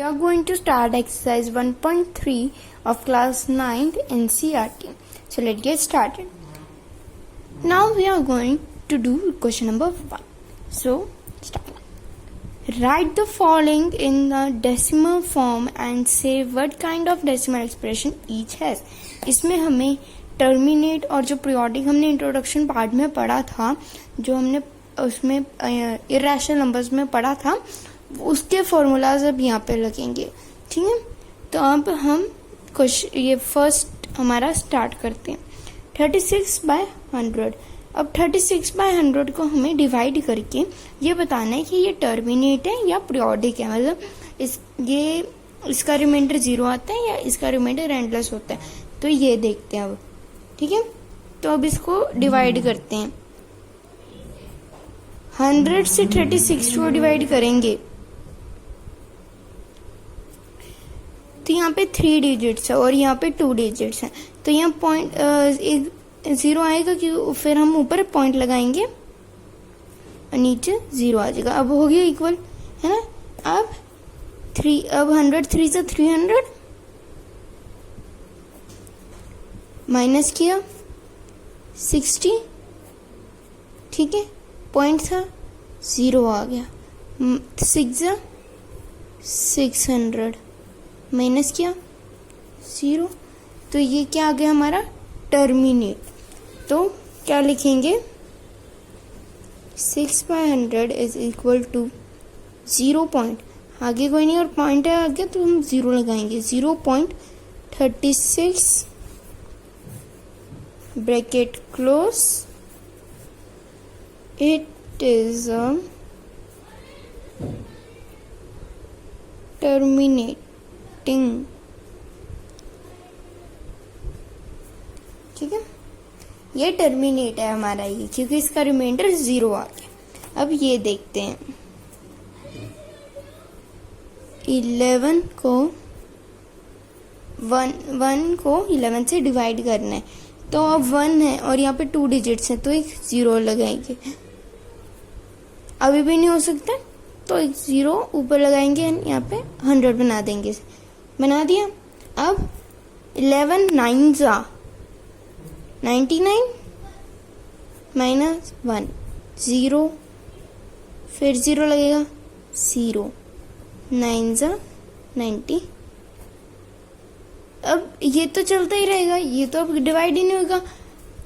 are going to start exercise 1.3 of class 9th NCERT. So let's get started. Now we are going to do question number 1. So start. Write the following in the decimal form and say what kind of decimal expression each has. इसमें हमें terminate और जो periodic हमने introduction part में पढ़ा था, जो हमने उसमें इरेशनल नंबर्स में पढ़ा था, उसके फॉर्मूलाज अब यहाँ पे लगेंगे. ठीक है, तो अब हम ये फर्स्ट हमारा स्टार्ट करते हैं. 36/100. अब 36/100 को हमें डिवाइड करके ये बताना है कि ये टर्मिनेट है या पीरियोडिक है, मतलब इसका रिमाइंडर 0 आता है या इसका रिमाइंडर एंडलेस होता है. तो ये देखते हैं अब. ठीक है, तो अब इसको डिवाइड करते हैं. 100 से 36 को डिवाइड करेंगे तो यहाँ पे 3 डिजिट्स है और यहाँ पे 2 डिजिट्स हैं. तो यहाँ पॉइंट 0 आएगा कि फिर हम ऊपर पॉइंट लगाएंगे और नीचे 0 आ जाएगा. अब हो गया इक्वल, है ना. अब 100 3 से 300 माइनस किया 60. ठीक है, पॉइंट था 0 आ गया. 6 600 माइनस किया 0. तो ये क्या आ गया हमारा टर्मिनेट. तो क्या लिखेंगे 6/100 इज इक्वल टू 0 पॉइंट, आगे कोई नहीं और पॉइंट है आगे तो हम 0 लगाएंगे. 0.36 bracket close. It is terminating. ठीक है, ये टर्मिनेट है हमारा ये, क्योंकि इसका रिमाइंडर 0 आ गया. अब ये देखते हैं 11 को 11 से डिवाइड करना है. तो अब 1 है और यहाँ पे 2 डिजिट्स हैं तो एक 0 लगाएंगे. अभी भी नहीं हो सकता तो एक 0 ऊपर लगाएंगे, यहाँ पे 100 बना देंगे. बना दिया. अब 11 9 जा 99 माइनस 1 0, फिर 0 लगेगा 0 9 जा 90. अब ये तो चलता ही रहेगा, ये तो अब डिवाइड ही नहीं होगा.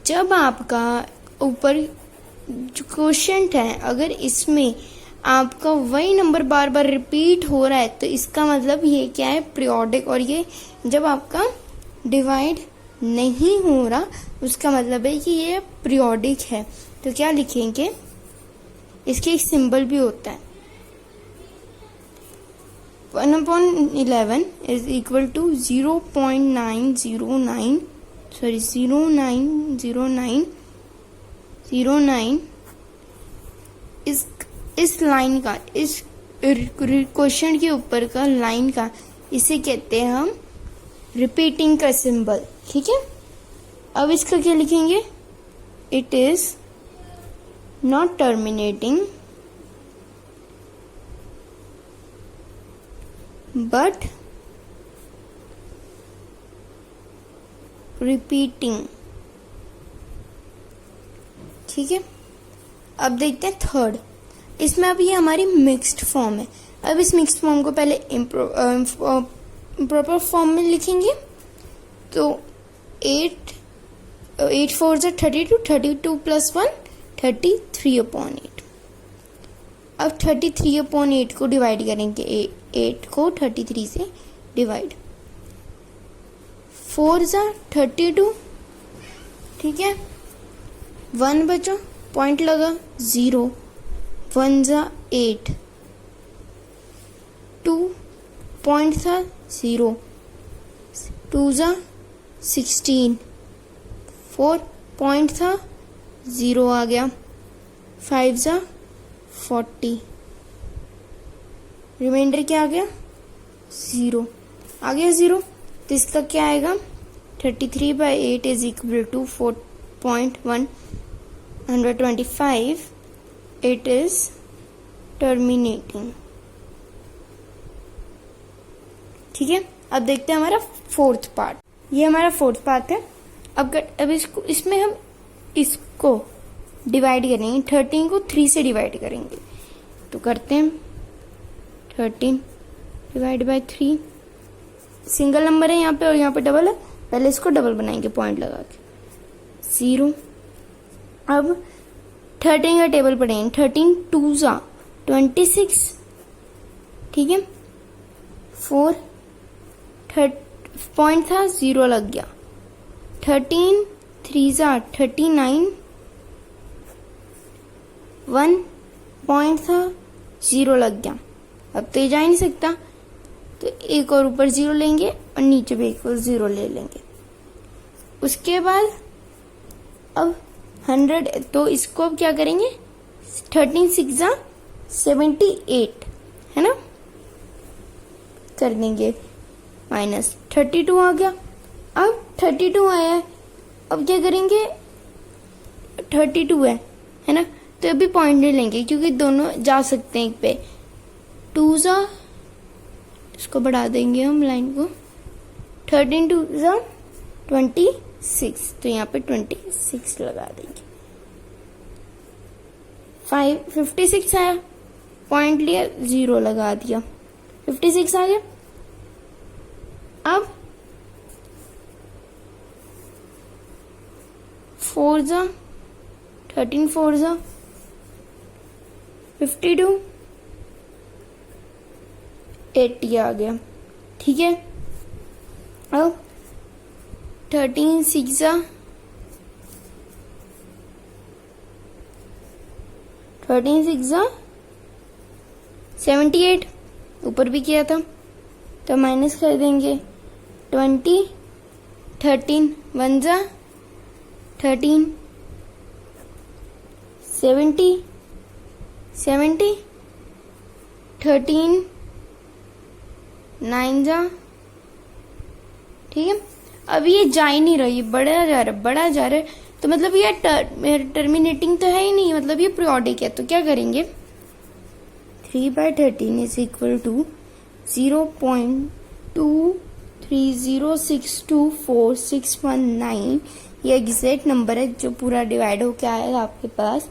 जब आपका ऊपर जो क्वोशिएंट है अगर इसमें आपका वही नंबर बार बार रिपीट हो रहा है तो इसका मतलब ये क्या है पीरियोडिक. और ये जब आपका डिवाइड नहीं हो रहा उसका मतलब है कि ये पीरियोडिक है. तो क्या लिखेंगे, इसके एक सिंबल भी होता है. 1/11 इज इक्वल टू 0.909 सॉरी 0909 इस लाइन का, इस क्वेश्चन के ऊपर का लाइन का, इसे कहते हैं हम रिपीटिंग का सिंबल. ठीक है, अब इसका क्या लिखेंगे, it is not terminating but repeating. ठीक है, अब देखते हैं थर्ड. इसमें अब ये हमारी मिक्स्ड फॉर्म है. अब इस मिक्स्ड फॉर्म को पहले प्रॉपर फॉर्म में लिखेंगे. तो 8 4 से 32 32 प्लस 1 33/8. अब 33/8 को डिवाइड करेंगे. 8 को 33 से डिवाइड. 4 जा 32. ठीक है, 1 बचा, पॉइंट लगा 0. 1 जा 8, 2 पॉइंट था 0, 2 जा 16, 4 पॉइंट था 0 आ गया. 5 जा 40, रिमाइंडर क्या आ गया 0 आ गया 0. तो इसका क्या आएगा 33/8 is equal to 4.125. It is terminating. ठीक है, अब देखते हैं हमारा फोर्थ पार्ट। ये हमारा फोर्थ पार्ट है। अब इसमें हम इसको डिवाइड करेंगे, 13 को 3 से डिवाइड करेंगे। तो करते हैं 13 डिवाइड बाय 3। सिंगल नंबर है यहाँ पे और यहाँ पे डबल है, पहले इसको डबल बनाएंगे पॉइंट लगा के, 0। अब 13 का टेबल पढ़ेंगे, 13 2 जा 26, ठीक है, 4 पॉइंट था 0 लग गया, 13 3 जा 39, 1 पॉइंट था 0 लग गया। अब तो ये जा ही नहीं सकता, तो एक और ऊपर 0 लेंगे और नीचे भी एक और 0 ले लेंगे। उसके बाद अब 100, तो इसको अब क्या करेंगे, 13 6 जा 78 है ना, कर देंगे माइनस 32 आ गया। अब 32 आया है, अब क्या करेंगे, 32 है ना, तो अभी पॉइंट नहीं लेंगे क्योंकि दोनों जा सकते हैं एक पे। 2 जा, इसको बढ़ा देंगे हम लाइन को, 13 2 जा 26, तो यहाँ पे 26 लगा देंगे। 56 आया, पॉइंट लिया 0 लगा दिया, 56 आ गया। अब 4 जा 13 4 जा 52, 80 आ गया, ठीक है। अब 13 6 जा 78, ऊपर भी किया था तो माइनस कर देंगे, 20 13 1 जा 13, 70 13 9 जा, ठीक है। अब ये जा ही नहीं रही, बढ़ा जा रहा है, तो मतलब ये टर्मिनेटिंग तो है ही नहीं, मतलब ये पीरियोडिक है। तो क्या करेंगे, 3/13 इज इक्वल टू 0.23062461 ये एग्जैक्ट नंबर है जो पूरा डिवाइड होके आएगा आपके पास।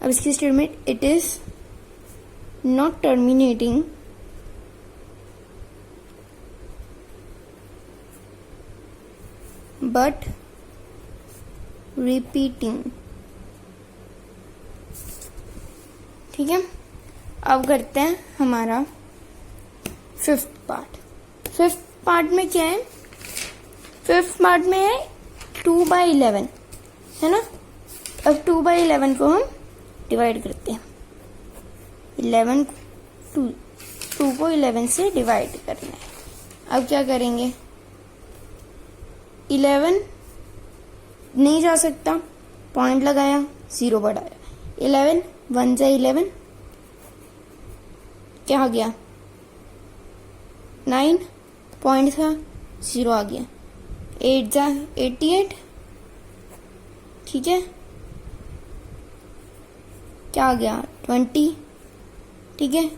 अब इसकी statement, it is not terminating but repeating, ठीक है। अब करते हैं हमारा फिफ्थ पार्ट। फिफ्थ पार्ट में क्या है, फिफ्थ पार्ट में है 2/11 है ना। अब 2/11 को हम डिवाइड करते हैं, 11 2 को 11 से डिवाइड करना है। अब क्या करेंगे, 11 नहीं जा सकता, पॉइंट लगाया 0 बढ़ाया, 11 1 जा 11, क्या आ गया 9, पॉइंट था 0 आ गया, 8 जा 88, ठीक है, क्या आ गया 20, ठीक है,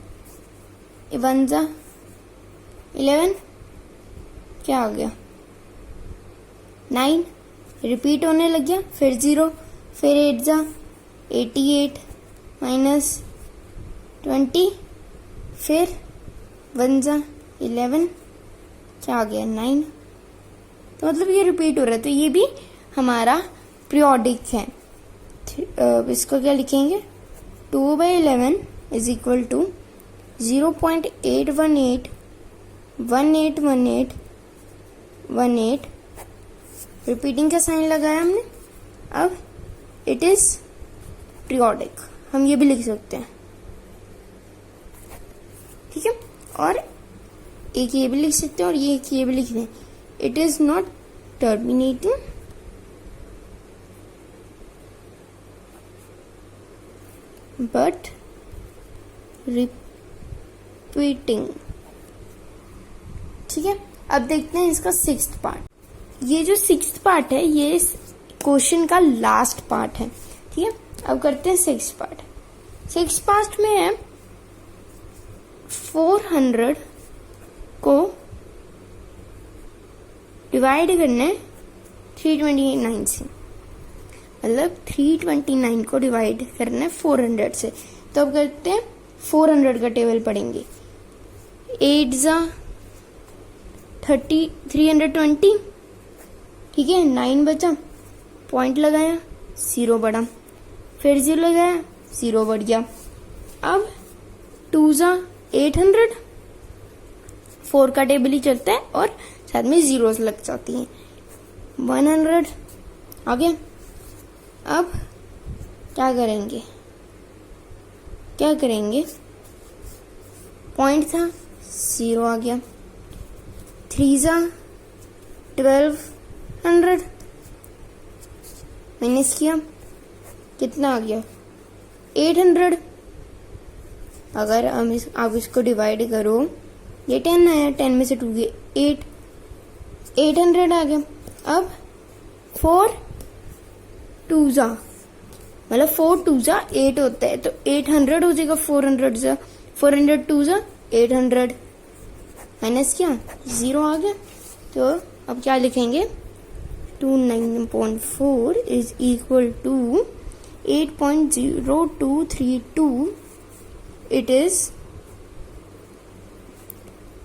1 जा 11, क्या आ गया 9, रिपीट होने लग गया, फिर 0, फिर 8 जा 88 माइनस 20, फिर 1 जा 11, क्या आ गया 9। तो मतलब ये रिपीट हो रहा है, तो ये भी हमारा पीरियोडिक है। इसको क्या लिखेंगे, 2/11 इज इक्वल टू 0.8181818, रिपीटिंग का साइन लगाया हमने। अब इट इज पीरियोडिक, हम ये भी लिख सकते हैं, ठीक है। और एक ये भी लिख सकते हैं और ये भी लिख दें, it is not terminating but repeating, ठीक है। अब देखते हैं इसका सिक्स्थ पार्ट। ये जो सिक्स्थ पार्ट है ये क्वेश्चन का लास्ट पार्ट है, ठीक है। अब करते हैं सिक्स्थ पार्ट। सिक्स्थ पार्ट में है 400 को डिवाइड करना है 329 से, मतलब 329 को डिवाइड करना है 400 से। तो अब करते हैं 400 का टेबल पढ़ेंगे। 8 जा 320, ठीक है। 9 बचा, पॉइंट लगाया, 0 बढ़ा, फिर 0 लगाया, 0 बढ़ गया। अब 2 जा 800, 4 का टेबल ही चलता है और साथ में जीरोस लग जाती हैं। 100 आ गया। अब क्या करेंगे, पॉइंट था, 0 आ गया। 3 जा 1200, माइनस किया, कितना आ गया 800। अगर आप इसको डिवाइड करो, ये 10 आया, 10 में से 2 गए 8, 800 आ गया। अब 4 2 जा, मतलब 4 2 जा 8 होता है, तो 800 हो जाएगा। 400 2 जा 800, माइनस किया, 0 आ गया। तो अब क्या लिखेंगे, 29.4 is equal to 8.0232। It is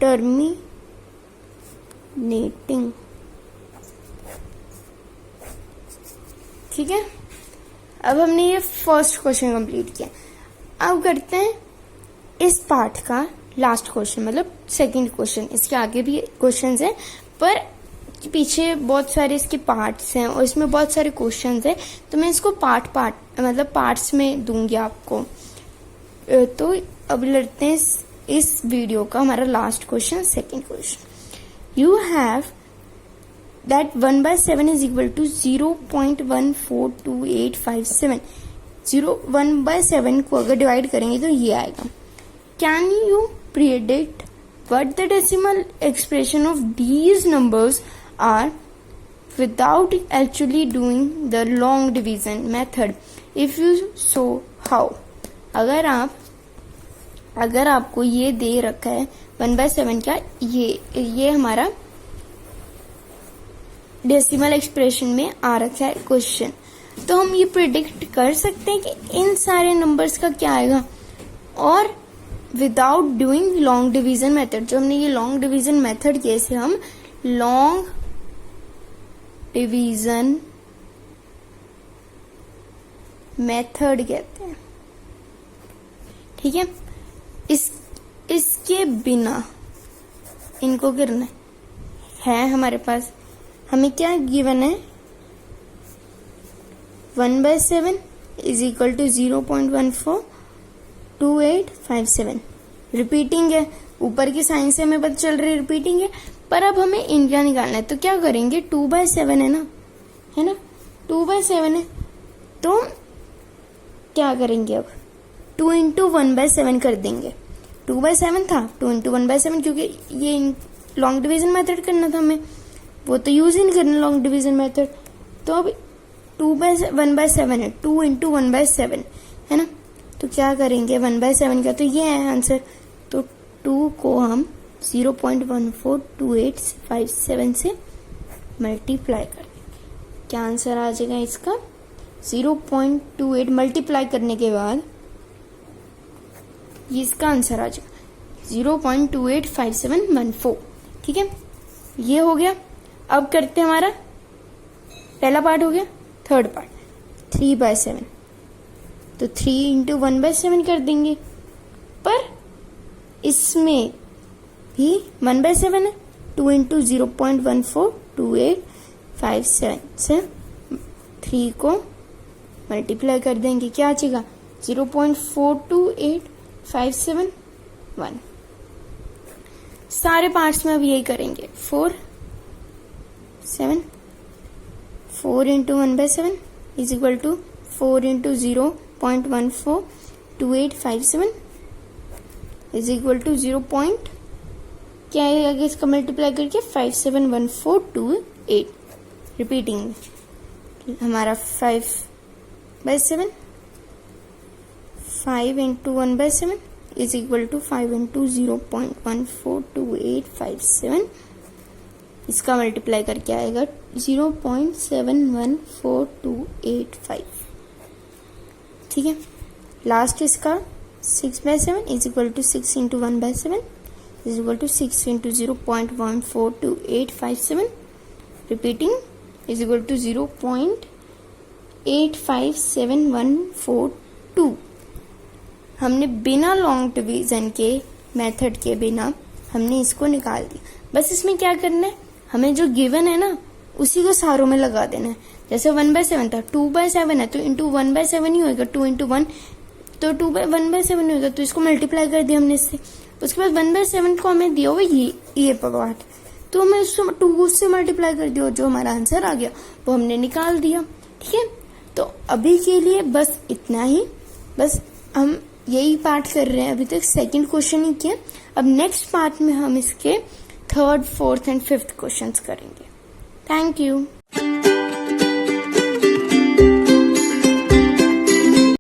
terminating, ठीक है। अब हमने ये फर्स्ट क्वेश्चन कंप्लीट किया। अब करते हैं इस पार्ट का लास्ट क्वेश्चन, मतलब सेकंड क्वेश्चन। इसके आगे भी क्वेश्चंस हैं, पर पीछे बहुत सारे इसके पार्ट्स हैं और इसमें बहुत सारे क्वेश्चंस हैं, तो मैं इसको मतलब पार्ट्स में दूंगी आपको। तो अब लड़ते हैं इस वीडियो का हमारा last question, second question. You have that 1/7 is equal to 0.142857। 1/7 को अगर डिवाइड करेंगे तो ये आएगा। Can you predict what the decimal expression of these numbers are without actually doing the long division method? If you so, how? अगर आपको ये दे रखा है 1/7 का, ये हमारा डेसिमल एक्सप्रेशन में आ रखा है क्वेश्चन, तो हम ये प्रिडिक्ट कर सकते हैं कि इन सारे नंबर्स का क्या आएगा, और without doing long division method. जो हमने ये लॉन्ग डिवीजन मेथड किया, इसे हम लॉन्ग डिवीजन मेथड कहते हैं, ठीक है। इसके बिना इनको करना है हमारे पास, हमें क्या गिवन है, 1/7 इज इक्वल टू 0.142857। रिपीटिंग है, ऊपर की साइन से हमें पता चल रही है रिपीटिंग है, पर अब हमें इनका निकालना है। तो क्या करेंगे, 2/7 है ना, 2/7 है, तो क्या करेंगे, अब 2 इंटू 1/7 कर देंगे। 2/7 था, 2 इंटू 1/7, क्योंकि ये लॉन्ग डिवीजन मेथड करना था हमें, वो तो यूज ही नहीं करना लॉन्ग डिवीजन मेथड। तो अब 1/7 है, 2 इंटू 1/7 है ना, तो क्या करेंगे 1/7 का, तो ये है आंसर। तो 2 को हम 0.142857 से मल्टीप्लाई कर देंगे। क्या आंसर आ जाएगा इसका, 0.28 मल्टीप्लाई करने के बाद ये इसका आंसर आ जाएगा 0.285714, ठीक है। ये हो गया। अब करते हैं हमारा पहला पार्ट हो गया, थर्ड पार्ट 3/7। तो 3 इंटू 1/7 कर देंगे, पर इसमें भी 1/7 है, 2 इंटू 0.142857 से 3 को मल्टीप्लाई कर देंगे। क्या आ जाएगा, 0.428571। सारे पार्ट्स में अब यही करेंगे। 4 into 1/7 is equal to 4 into 0.142857 is equal to 0. क्या है आगे इसका मल्टीप्लाई करके 571428। रिपीटिंग हमारा 5/7, 5 into 1/7 is equal to 5 into 0.142857 इसका मल्टीप्लाई करके आएगा 0.71425। ठीक है, लास्ट इसका 6/7 is equal to 6 into 1/7 is equal to 6 into 0.142857 repeating is equal to 0.857142। हमने बिना लॉन्ग डिवीजन के मेथड के बिना हमने इसको निकाल दिया। बस इसमें क्या करना है, हमें जो गिवन है ना उसी को सारों में लगा देना है। जैसे 1/7 था, 2/7 है तो इंटू 1/7 ही होगा, 2 इंटू 1 तो 1/7 होगा, तो इसको मल्टीप्लाई कर दिया हमने इससे। उसके बाद 1/7 को हमें दिया हुआ ये पार्ट, तो हमें उससे 2 से मल्टीप्लाई कर दिया, जो हमारा आंसर आ गया वो हमने निकाल दिया। ठीक है, तो अभी के लिए बस इतना ही, बस हम यही पार्ट कर रहे हैं अभी तक, सेकंड क्वेश्चन ही किया। अब नेक्स्ट पार्ट में हम इसके 3rd, 4th and 5th questions करेंगे। Thank you.